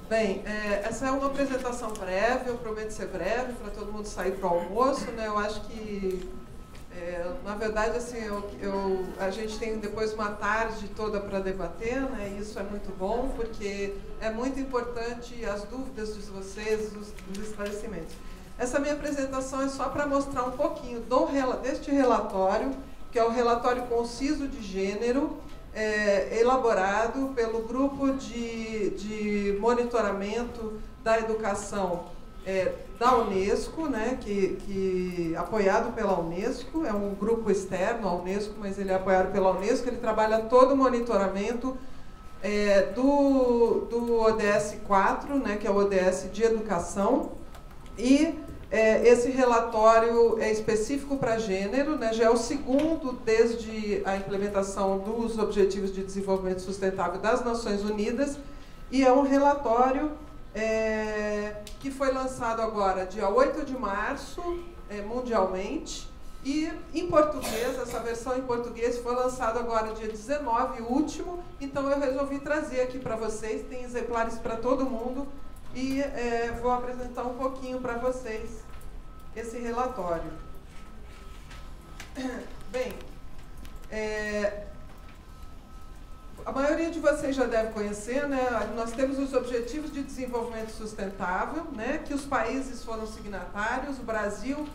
Bem, essa é uma apresentação breve, eu prometo ser breve, para todo mundo sair para o almoço, né? Eu acho que, na verdade, assim, a gente tem depois uma tarde toda para debater, né? E isso é muito bom, porque é muito importante as dúvidas de vocês, os esclarecimentos. Essa minha apresentação é só para mostrar um pouquinho deste relatório, que é o relatório conciso de gênero, elaborado pelo grupo de monitoramento da educação da Unesco, né, apoiado pela Unesco, é um grupo externo à Unesco, mas ele é apoiado pela Unesco, ele trabalha todo o monitoramento do ODS 4, né, que é o ODS de educação, e esse relatório é específico para gênero, né, já é o segundo desde a implementação dos Objetivos de Desenvolvimento Sustentável das Nações Unidas, e é um relatório que foi lançado agora, dia 8 de março, mundialmente, e em português, essa versão em português foi lançada agora dia 19, último, então eu resolvi trazer aqui para vocês, tem exemplares para todo mundo, e vou apresentar um pouquinho para vocês esse relatório. Bem, a maioria de vocês já deve conhecer, né? Nós temos os Objetivos de Desenvolvimento Sustentável, né? Que os países foram signatários, o Brasil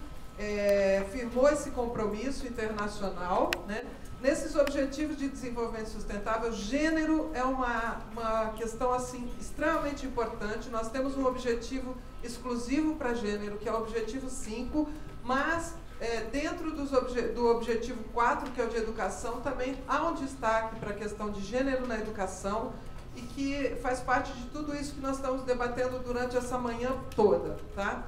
firmou esse compromisso internacional, né? Nesses Objetivos de Desenvolvimento Sustentável, gênero é uma questão assim, extremamente importante. Nós temos um objetivo exclusivo para gênero, que é o Objetivo 5, mas dentro do Objetivo 4, que é o de educação, também há um destaque para a questão de gênero na educação e que faz parte de tudo isso que nós estamos debatendo durante essa manhã toda, tá?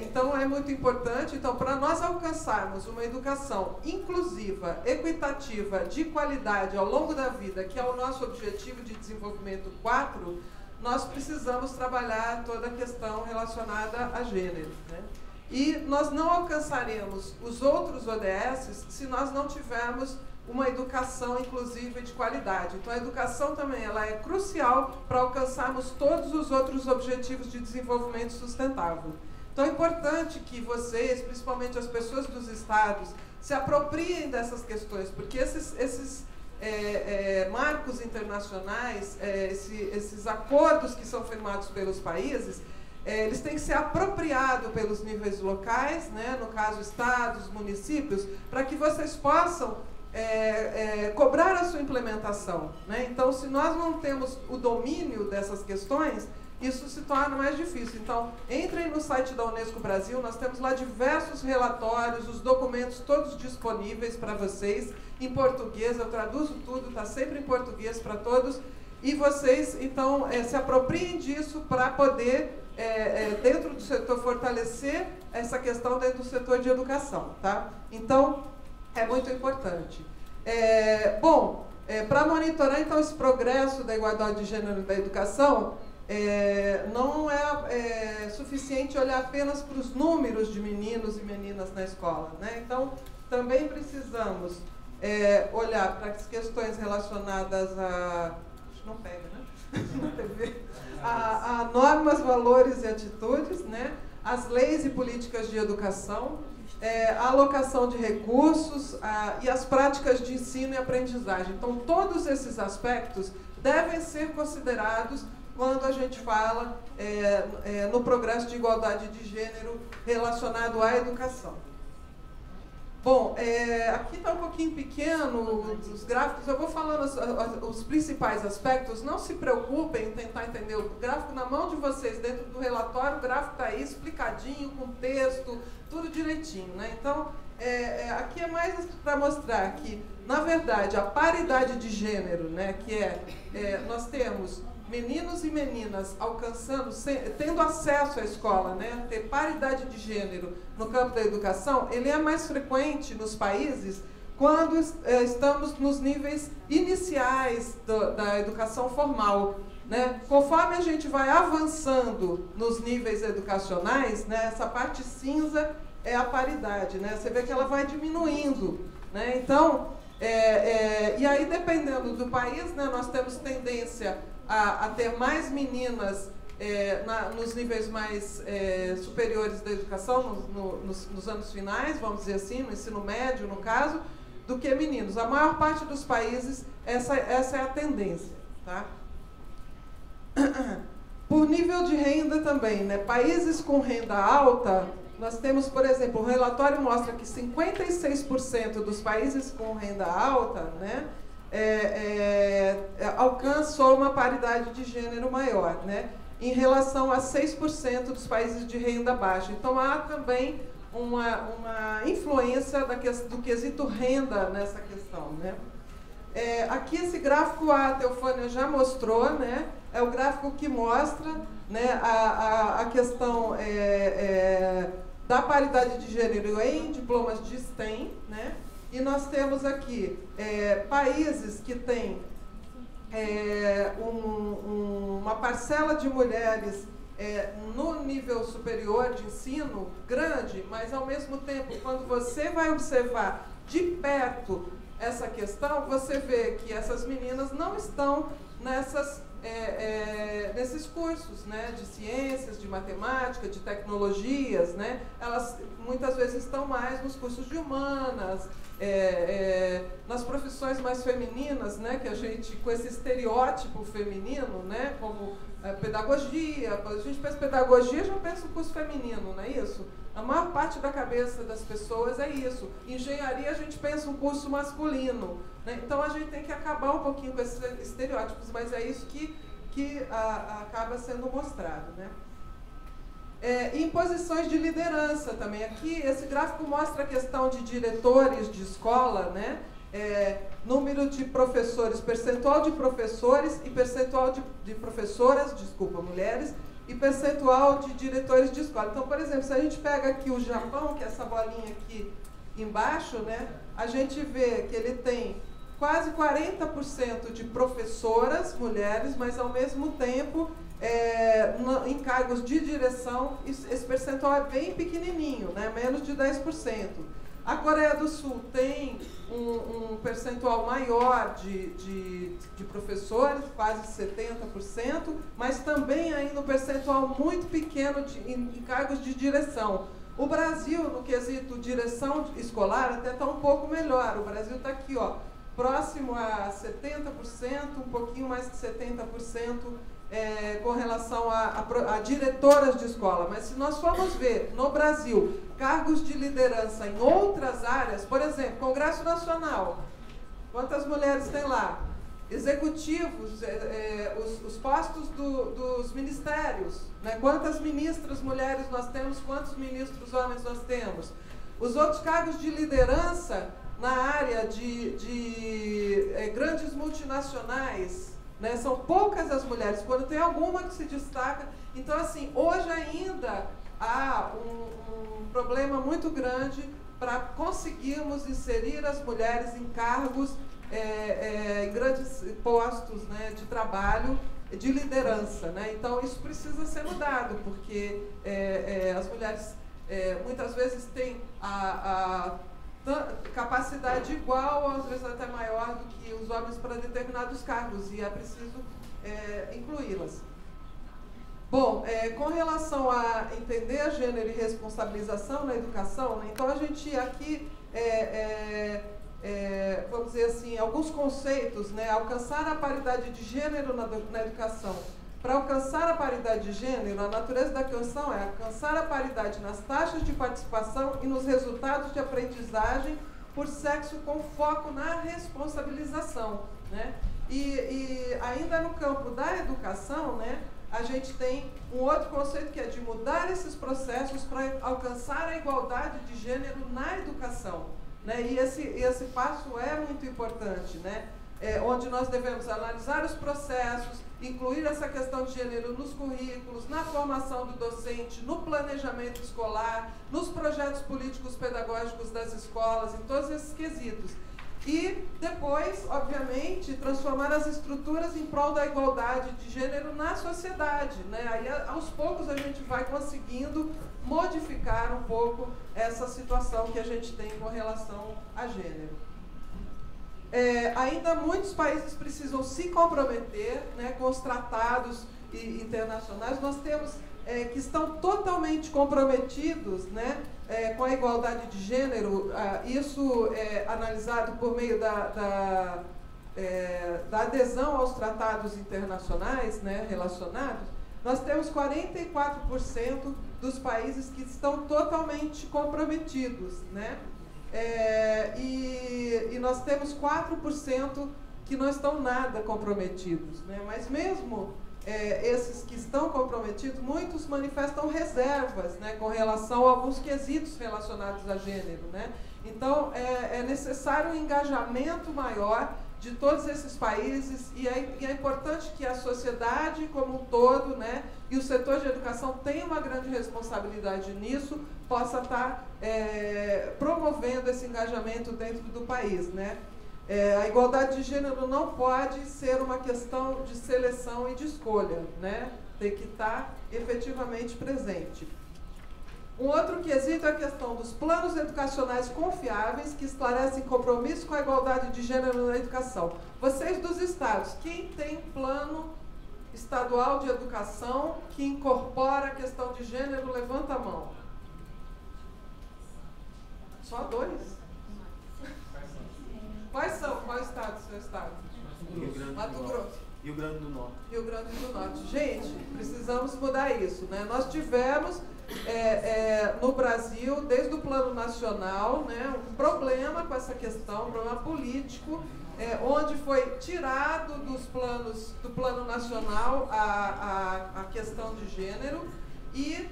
Então, é muito importante. Então, para nós alcançarmos uma educação inclusiva, equitativa, de qualidade ao longo da vida, que é o nosso objetivo de desenvolvimento 4, nós precisamos trabalhar toda a questão relacionada a gênero, né? E nós não alcançaremos os outros ODS se nós não tivermos uma educação inclusiva e de qualidade. Então, a educação também ela é crucial para alcançarmos todos os outros objetivos de desenvolvimento sustentável. Então, é importante que vocês, principalmente as pessoas dos estados, se apropriem dessas questões, porque esses marcos internacionais, esses acordos que são firmados pelos países, eles têm que ser apropriados pelos níveis locais, né, no caso estados, municípios, para que vocês possam cobrar a sua implementação, né? Então, se nós não temos o domínio dessas questões, isso se torna mais difícil. Então, entrem no site da Unesco Brasil, nós temos lá diversos relatórios, os documentos todos disponíveis para vocês, em português, eu traduzo tudo, está sempre em português para todos, e vocês, então, se apropriem disso para poder, dentro do setor, fortalecer essa questão dentro do setor de educação, tá? Então, é muito importante. Para monitorar, então, esse progresso da igualdade de gênero da educação, não é suficiente olhar apenas para os números de meninos e meninas na escola, né? Então, também precisamos olhar para as questões relacionadas a... Não pega, né? Na TV. A normas, valores e atitudes, né? As leis e políticas de educação, a alocação de recursos e as práticas de ensino e aprendizagem. Então, todos esses aspectos devem ser considerados quando a gente fala no progresso de igualdade de gênero relacionado à educação. Bom, aqui está um pouquinho pequeno os gráficos, eu vou falando os principais aspectos, não se preocupem em tentar entender o gráfico na mão de vocês, dentro do relatório, o gráfico está aí explicadinho, com texto, tudo direitinho, né? Então, aqui é mais para mostrar que, na verdade, a paridade de gênero, né, que nós temos meninos e meninas alcançando, tendo acesso à escola, né, ter paridade de gênero no campo da educação, ele é mais frequente nos países quando estamos nos níveis iniciais da educação formal, né? Conforme a gente vai avançando nos níveis educacionais, né, essa parte cinza é a paridade, né? Você vê que ela vai diminuindo, né? Então, e aí dependendo do país, né, nós temos tendência a ter mais meninas nos níveis mais superiores da educação, nos anos finais, vamos dizer assim, no ensino médio, no caso, do que meninos. A maior parte dos países, essa é a tendência. Tá? Por nível de renda também, né? Países com renda alta, nós temos, por exemplo, o relatório mostra que 56% dos países com renda alta, né, alcançou uma paridade de gênero maior, né, em relação a 6% dos países de renda baixa. Então, há também uma influência do quesito renda nessa questão, né. Aqui esse gráfico a Teofânia já mostrou, né, é o gráfico que mostra, né, a questão da paridade de gênero em diplomas de STEM, né, e nós temos aqui países que têm uma parcela de mulheres no nível superior de ensino grande, mas ao mesmo tempo, quando você vai observar de perto essa questão, você vê que essas meninas não estão nesses cursos, né, de ciências, de matemática, de tecnologias, né, elas muitas vezes estão mais nos cursos de humanas, nas profissões mais femininas, né, que a gente, com esse estereótipo feminino, né, como pedagogia, a gente pensa pedagogia, já pensa no curso feminino, não é isso? A maior parte da cabeça das pessoas é isso. Engenharia, a gente pensa um curso masculino, né? Então, a gente tem que acabar um pouquinho com esses estereótipos, mas é isso que acaba sendo mostrado, né? Em posições de liderança também. Aqui, esse gráfico mostra a questão de diretores de escola, né? Número de professores, percentual de professores e percentual de professoras, desculpa, mulheres, e percentual de diretores de escola. Então, por exemplo, se a gente pega aqui o Japão, que é essa bolinha aqui embaixo, né, a gente vê que ele tem quase 40% de professoras, mulheres, mas ao mesmo tempo, em cargos de direção, esse percentual é bem pequenininho, né, menos de 10%. A Coreia do Sul tem um percentual maior de professores, quase 70%, mas também ainda um percentual muito pequeno em cargos de direção. O Brasil, no quesito direção escolar, até está um pouco melhor. O Brasil está aqui, ó, próximo a 70%, um pouquinho mais de 70%, com relação a diretoras de escola. Mas se nós formos ver, no Brasil, cargos de liderança em outras áreas, por exemplo, Congresso Nacional, quantas mulheres tem lá? Executivos, os postos dos ministérios, né? Quantas ministras mulheres nós temos, quantos ministros homens nós temos? Os outros cargos de liderança na área de grandes multinacionais, né? São poucas as mulheres, quando tem alguma que se destaca. Então, assim, hoje ainda há um problema muito grande para conseguirmos inserir as mulheres em cargos, em grandes postos, né, de trabalho, de liderança, né? Então, isso precisa ser mudado, porque as mulheres muitas vezes têm a capacidade igual, ou às vezes até maior do que os homens para determinados cargos, e é preciso incluí-las. Bom, com relação a entender gênero e responsabilização na educação, né, então a gente aqui, vamos dizer assim, alguns conceitos, né, alcançar a paridade de gênero na educação. Para alcançar a paridade de gênero, a natureza da questão é alcançar a paridade nas taxas de participação e nos resultados de aprendizagem por sexo com foco na responsabilização, né? E ainda no campo da educação, né, a gente tem um outro conceito que é de mudar esses processos para alcançar a igualdade de gênero na educação, né? E esse passo é muito importante, né? Onde nós devemos analisar os processos, incluir essa questão de gênero nos currículos, na formação do docente, no planejamento escolar, nos projetos políticos pedagógicos das escolas, em todos esses quesitos. E depois, obviamente, transformar as estruturas em prol da igualdade de gênero na sociedade, né? Aí, aos poucos, a gente vai conseguindo modificar um pouco essa situação que a gente tem com relação a gênero. Ainda muitos países precisam se comprometer, né, com os tratados internacionais, nós temos que estão totalmente comprometidos, né, com a igualdade de gênero. Isso é analisado por meio da adesão aos tratados internacionais, né, relacionados. Nós temos 44% dos países que estão totalmente comprometidos, né? E nós temos 4% que não estão nada comprometidos, né? Mas mesmo esses que estão comprometidos, muitos manifestam reservas, né, com relação a alguns quesitos relacionados a gênero, né? Então, é necessário um engajamento maior de todos esses países, e é importante que a sociedade como um todo, né, e o setor de educação tenha uma grande responsabilidade nisso, possa estar promovendo esse engajamento dentro do país, né? A igualdade de gênero não pode ser uma questão de seleção e de escolha, né? Tem que estar efetivamente presente. Um outro quesito é a questão dos planos educacionais confiáveis que esclarecem compromisso com a igualdade de gênero na educação. Vocês dos estados, quem tem plano estadual de educação que incorpora a questão de gênero, levanta a mão. Só 2? Quais são? Qual estado do seu estado? Mato Grosso. Rio Grande do Norte. Rio Grande do Norte. Gente, precisamos mudar isso, né? Nós tivemos no Brasil, desde o plano nacional, né, um problema com essa questão, um problema político, onde foi tirado do plano nacional a questão de gênero e,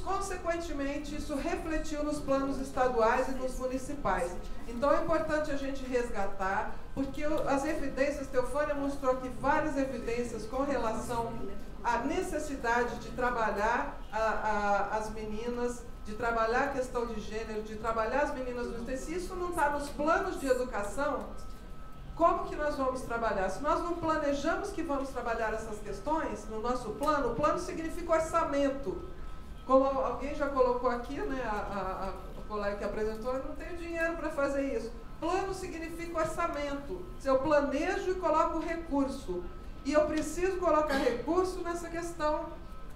consequentemente, isso refletiu nos planos estaduais e nos municipais. Então é importante a gente resgatar, porque as evidências, Teofânia mostrou aqui várias evidências com relação à necessidade de trabalhar as meninas, de trabalhar a questão de gênero, de trabalhar as meninas no STEM. Se isso não está nos planos de educação, como que nós vamos trabalhar? Se nós não planejamos que vamos trabalhar essas questões no nosso plano, o plano significa orçamento. Como alguém já colocou aqui, né, a colega que apresentou, eu não tenho dinheiro para fazer isso. Plano significa orçamento. Se eu planejo e coloco recurso. E eu preciso colocar recurso nessa questão,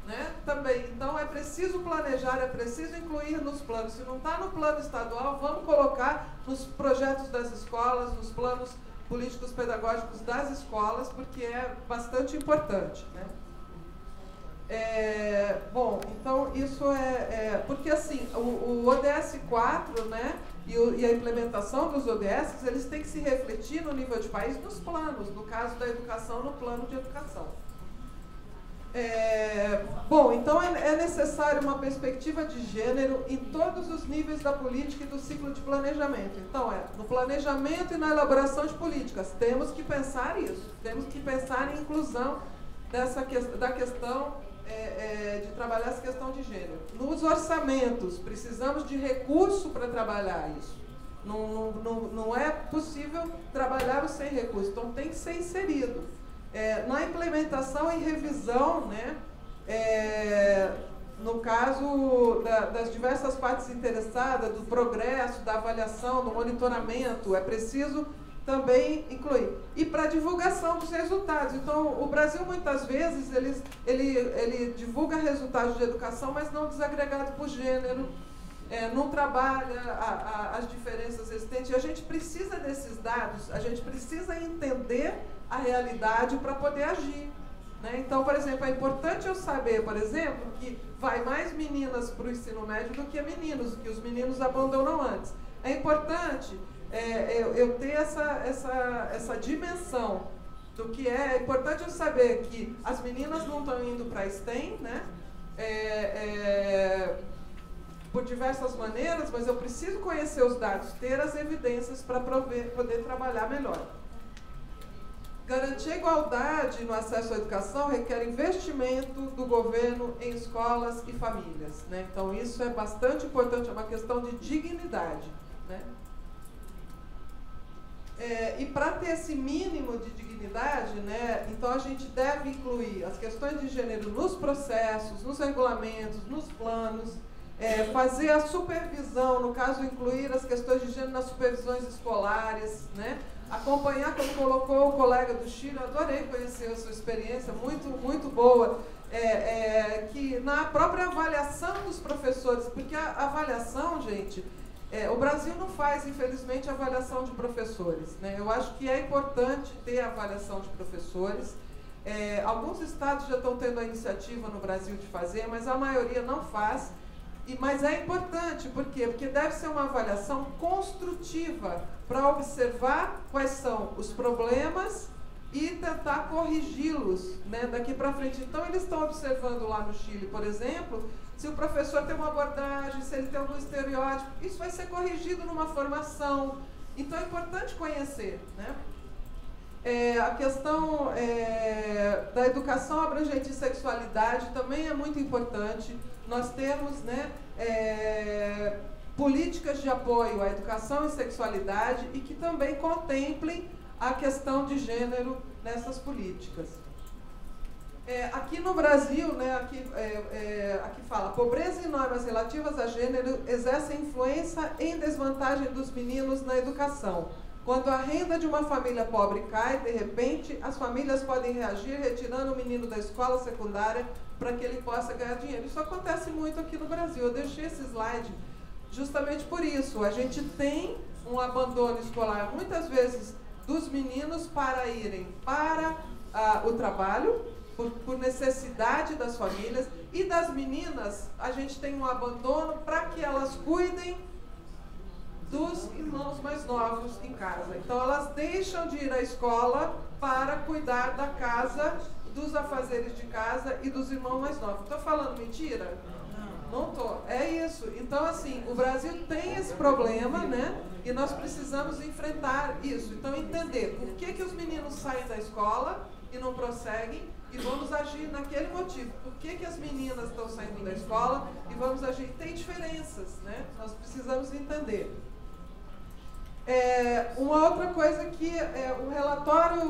né, também. Então, é preciso planejar, é preciso incluir nos planos. Se não está no plano estadual, vamos colocar nos projetos das escolas, nos planos políticos pedagógicos das escolas, porque é bastante importante, né? Bom, então isso porque assim, o ODS 4, né, e a implementação dos ODS, eles têm que se refletir no nível de país nos planos, no caso da educação, no plano de educação. Bom, então é necessário uma perspectiva de gênero em todos os níveis da política e do ciclo de planejamento. Então, no planejamento e na elaboração de políticas, temos que pensar isso, temos que pensar em inclusão da questão de trabalhar essa questão de gênero. Nos orçamentos, precisamos de recurso para trabalhar isso. Não é possível trabalhar sem recurso, então tem que ser inserido. Na implementação e revisão, né, no caso das diversas partes interessadas, do progresso, da avaliação, do monitoramento, é preciso também incluir. E para divulgação dos resultados. Então, o Brasil, muitas vezes, ele divulga resultados de educação, mas não desagregado por gênero, não trabalha as diferenças existentes. E a gente precisa desses dados, a gente precisa entender a realidade para poder agir, né? Então, por exemplo, é importante eu saber, por exemplo, que vai mais meninas para o ensino médio do que meninos, que os meninos abandonam antes. É importante eu ter essa dimensão do que é importante eu saber que as meninas não estão indo para a STEM, né? Por diversas maneiras, mas eu preciso conhecer os dados, ter as evidências para poder trabalhar melhor. Garantir a igualdade no acesso à educação requer investimento do governo em escolas e famílias, né? Então, isso é bastante importante, é uma questão de dignidade, né? E para ter esse mínimo de dignidade, né, então a gente deve incluir as questões de gênero nos processos, nos regulamentos, nos planos, fazer a supervisão, no caso, incluir as questões de gênero nas supervisões escolares, né? acompanhar, como colocou o colega do Chile, eu adorei conhecer a sua experiência, muito boa, que na própria avaliação dos professores, porque a avaliação, gente, o Brasil não faz, infelizmente, avaliação de professores, né? Eu acho que é importante ter avaliação de professores. Alguns estados já estão tendo a iniciativa no Brasil de fazer, mas a maioria não faz. Mas é importante, por quê? Porque deve ser uma avaliação construtiva para observar quais são os problemas e tentar corrigi-los, né, daqui para frente. Então, eles estão observando lá no Chile, por exemplo, se o professor tem uma abordagem, se ele tem algum estereótipo, isso vai ser corrigido numa formação. Então, é importante conhecer, né? A questão da educação abrangente em sexualidade também é muito importante. Nós temos, né, políticas de apoio à educação em sexualidade e que também contemplem a questão de gênero nessas políticas. Aqui no Brasil, né, aqui fala, pobreza e normas relativas a gênero exercem influência em desvantagem dos meninos na educação. Quando a renda de uma família pobre cai, de repente, as famílias podem reagir retirando o menino da escola secundária para que ele possa ganhar dinheiro. Isso acontece muito aqui no Brasil. Eu deixei esse slide justamente por isso. A gente tem um abandono escolar, muitas vezes, dos meninos para irem para o trabalho, por necessidade das famílias, e das meninas, a gente tem um abandono para que elas cuidem dos irmãos mais novos em casa. Então, elas deixam de ir à escola para cuidar da casa, dos afazeres de casa e dos irmãos mais novos. Estou falando mentira? Não estou. É isso. Então, assim, o Brasil tem esse problema, né? E nós precisamos enfrentar isso. Então, entender por que os meninos saem da escola e não prosseguem, e vamos agir naquele motivo. Por que as meninas estão saindo da escola e vamos agir? Tem diferenças, né? Nós precisamos entender. Uma outra coisa que o relatório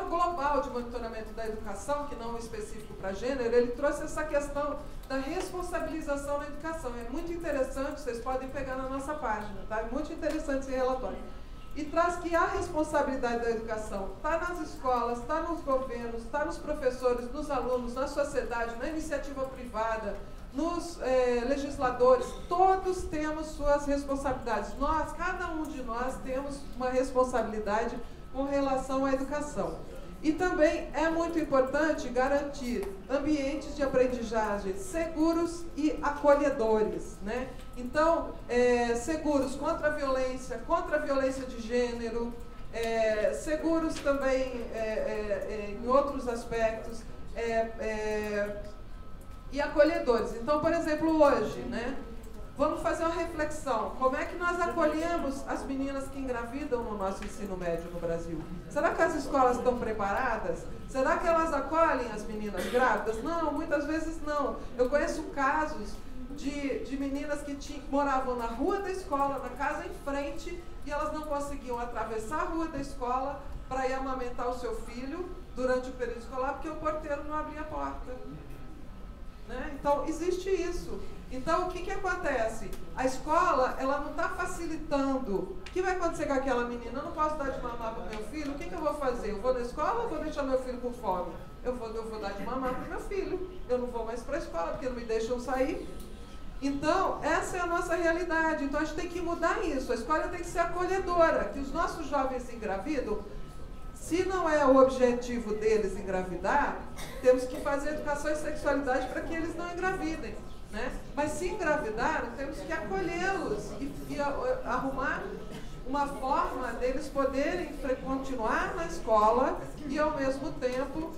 global de monitoramento da educação, que não é específico para gênero, ele trouxe essa questão da responsabilização na educação. É muito interessante, vocês podem pegar na nossa página, tá? É muito interessante esse relatório. E traz que a responsabilidade da educação está nas escolas, está nos governos, está nos professores, nos alunos, na sociedade, na iniciativa privada, nos legisladores. Todos temos suas responsabilidades. Nós, cada um de nós, temos uma responsabilidade com relação à educação. E também é muito importante garantir ambientes de aprendizagem seguros e acolhedores, né? Então, seguros contra a violência de gênero, seguros também em outros aspectos, e acolhedores. Então, por exemplo, hoje, né, vamos fazer uma reflexão. Como é que nós acolhemos as meninas que engravidam no nosso ensino médio no Brasil? Será que as escolas estão preparadas? Será que elas acolhem as meninas grávidas? Não, muitas vezes não. Eu conheço casos de meninas que moravam na rua da escola, na casa em frente, e elas não conseguiam atravessar a rua da escola para ir amamentar o seu filho durante o período escolar, porque o porteiro não abria a porta. Né? Então, existe isso. Então, o que acontece? A escola, ela não está facilitando. O que vai acontecer com aquela menina? Eu não posso dar de mamar para o meu filho? O que eu vou fazer? Eu vou na escola ou vou deixar meu filho com fome? Eu vou dar de mamar para o meu filho. Eu não vou mais para a escola, porque não me deixam sair. Então, essa é a nossa realidade. Então, a gente tem que mudar isso. A escola tem que ser acolhedora. Que os nossos jovens engravidam. Se não é o objetivo deles engravidar, temos que fazer educação e sexualidade para que eles não engravidem, né? Mas se engravidaram, temos que acolhê-los e arrumar uma forma deles poderem continuar na escola e, ao mesmo tempo,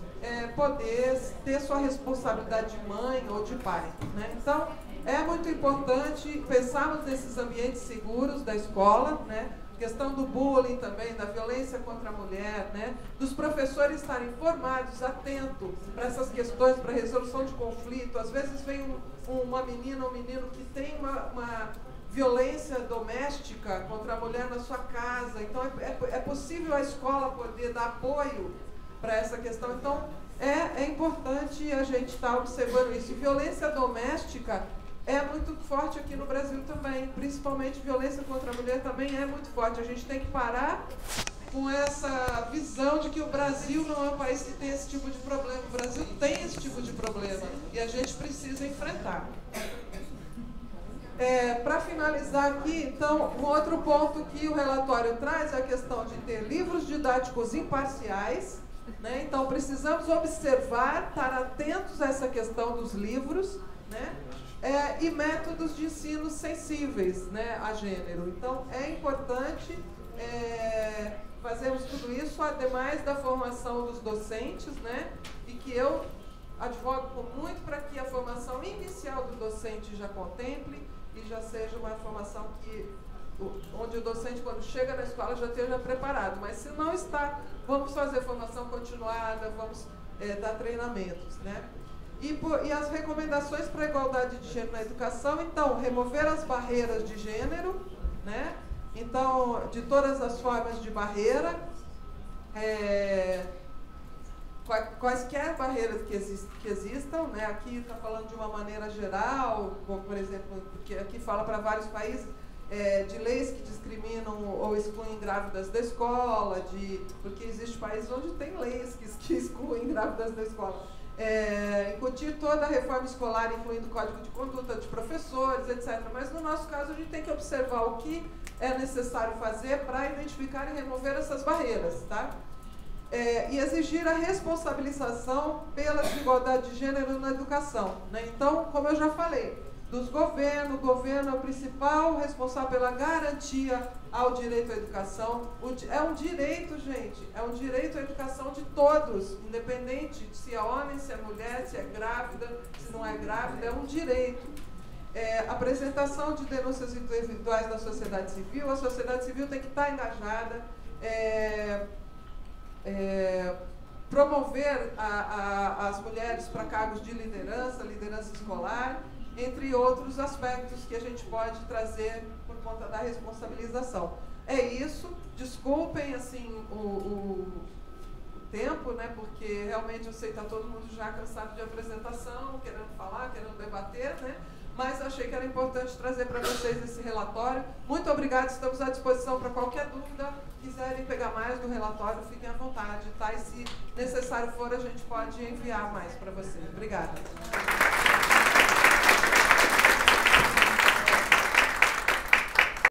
poder ter sua responsabilidade de mãe ou de pai, né? Então, é muito importante pensarmos nesses ambientes seguros da escola, né? Questão do bullying também, da violência contra a mulher, né? Dos professores estarem formados, atentos para essas questões, para a resolução de conflito. Às vezes vem uma menina ou um menino que tem uma violência doméstica contra a mulher na sua casa. Então, é possível a escola poder dar apoio para essa questão. Então, é importante a gente estar observando isso. E violência doméstica é muito forte aqui no Brasil também, principalmente violência contra a mulher também é muito forte. A gente tem que parar com essa visão de que o Brasil não é um país que tem esse tipo de problema. O Brasil tem esse tipo de problema e a gente precisa enfrentar. Para finalizar aqui, então, um outro ponto que o relatório traz é a questão de ter livros didáticos imparciais, né? Então, precisamos observar, estar atentos a essa questão dos livros, né? E métodos de ensino sensíveis, né, a gênero. Então, é importante fazermos tudo isso, ademais da formação dos docentes, né? E que eu advogo muito para que a formação inicial do docente já contemple e já seja uma formação onde o docente, quando chega na escola, já esteja preparado. Mas se não está, vamos fazer formação continuada, vamos dar treinamentos, né? E as recomendações para a igualdade de gênero na educação, então, remover as barreiras de gênero, né? Então, de todas as formas de barreira, quaisquer barreiras que existam, né? Aqui está falando de uma maneira geral, como, por exemplo, porque aqui fala para vários países, de leis que discriminam ou excluem grávidas da escola, porque existe países onde tem leis que excluem grávidas da escola. Incutir toda a reforma escolar, incluindo código de conduta de professores, etc. Mas, no nosso caso, a gente tem que observar o que é necessário fazer para identificar e remover essas barreiras, tá? E exigir a responsabilização pela desigualdade de gênero na educação, né? Então, como eu já falei, dos governos, o governo é o principal responsável pela garantia ao direito à educação. É um direito, gente, é um direito à educação de todos, independente de se é homem, se é mulher, se é grávida, se não é grávida, é um direito. Apresentação de denúncias individuais da sociedade civil, a sociedade civil tem que estar engajada, promover as mulheres para cargos de liderança escolar, entre outros aspectos que a gente pode trazer por conta da responsabilização. É isso, desculpem assim, o tempo, né, porque realmente eu sei que está todo mundo já cansado de apresentação, querendo falar, querendo debater, né, mas achei que era importante trazer para vocês esse relatório. Muito obrigada, estamos à disposição para qualquer dúvida. Quiserem pegar mais do relatório, fiquem à vontade, tá? E se necessário for, a gente pode enviar mais para vocês. Obrigada.